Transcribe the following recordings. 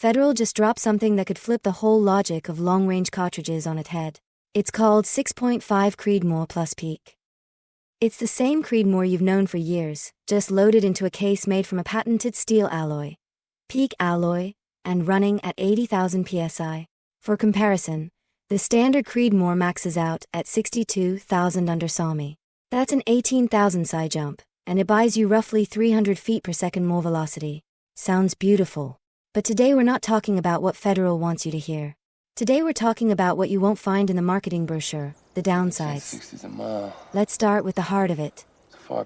Federal just dropped something that could flip the whole logic of long-range cartridges on its head. It's called 6.5 Creedmoor plus Peak. It's the same Creedmoor you've known for years, just loaded into a case made from a patented steel alloy. Peak alloy, and running at 80,000 psi. For comparison, the standard Creedmoor maxes out at 62,000 under SAMI. That's an 18,000 psi jump, and it buys you roughly 300 feet per second more velocity. Sounds beautiful. But today we're not talking about what Federal wants you to hear. Today we're talking about what you won't find in the marketing brochure, the downsides. Let's start with the heart of it.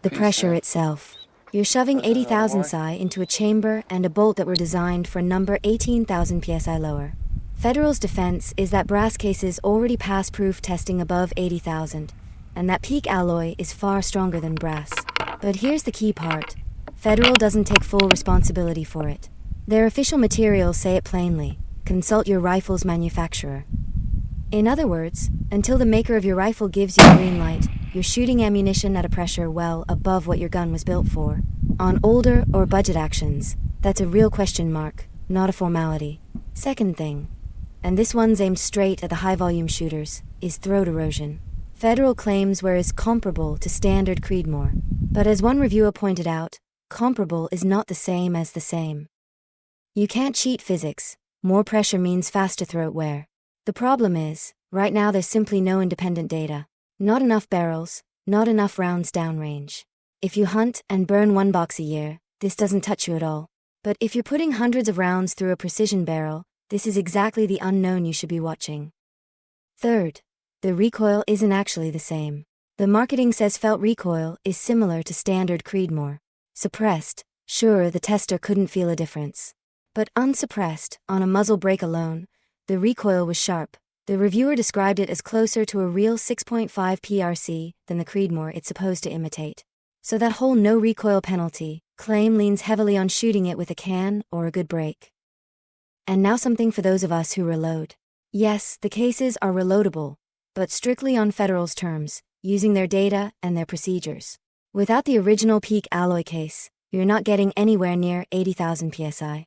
The pressure itself. You're shoving 80,000 psi into a chamber and a bolt that were designed for a number 18,000 psi lower. Federal's defense is that brass cases already pass proof testing above 80,000, and that Peak alloy is far stronger than brass. But here's the key part. Federal doesn't take full responsibility for it. Their official materials say it plainly. Consult your rifle's manufacturer. In other words, until the maker of your rifle gives you a green light, you're shooting ammunition at a pressure well above what your gun was built for. On older or budget actions, that's a real question mark, not a formality. Second thing, and this one's aimed straight at the high-volume shooters, is throat erosion. Federal claims wear is comparable to standard Creedmoor, but as one reviewer pointed out, comparable is not the same as the same. You can't cheat physics. More pressure means faster throat wear. The problem is, right now there's simply no independent data. Not enough barrels, not enough rounds downrange. If you hunt and burn one box a year, this doesn't touch you at all. But if you're putting hundreds of rounds through a precision barrel, this is exactly the unknown you should be watching. Third, the recoil isn't actually the same. The marketing says felt recoil is similar to standard Creedmoor. Suppressed, sure, the tester couldn't feel a difference. But unsuppressed, on a muzzle brake alone, the recoil was sharp. The reviewer described it as closer to a real 6.5 PRC than the Creedmoor it's supposed to imitate. So that whole no recoil penalty claim leans heavily on shooting it with a can or a good brake. And now something for those of us who reload. Yes, the cases are reloadable, but strictly on Federal's terms, using their data and their procedures. Without the original Peak alloy case, you're not getting anywhere near 80,000 psi.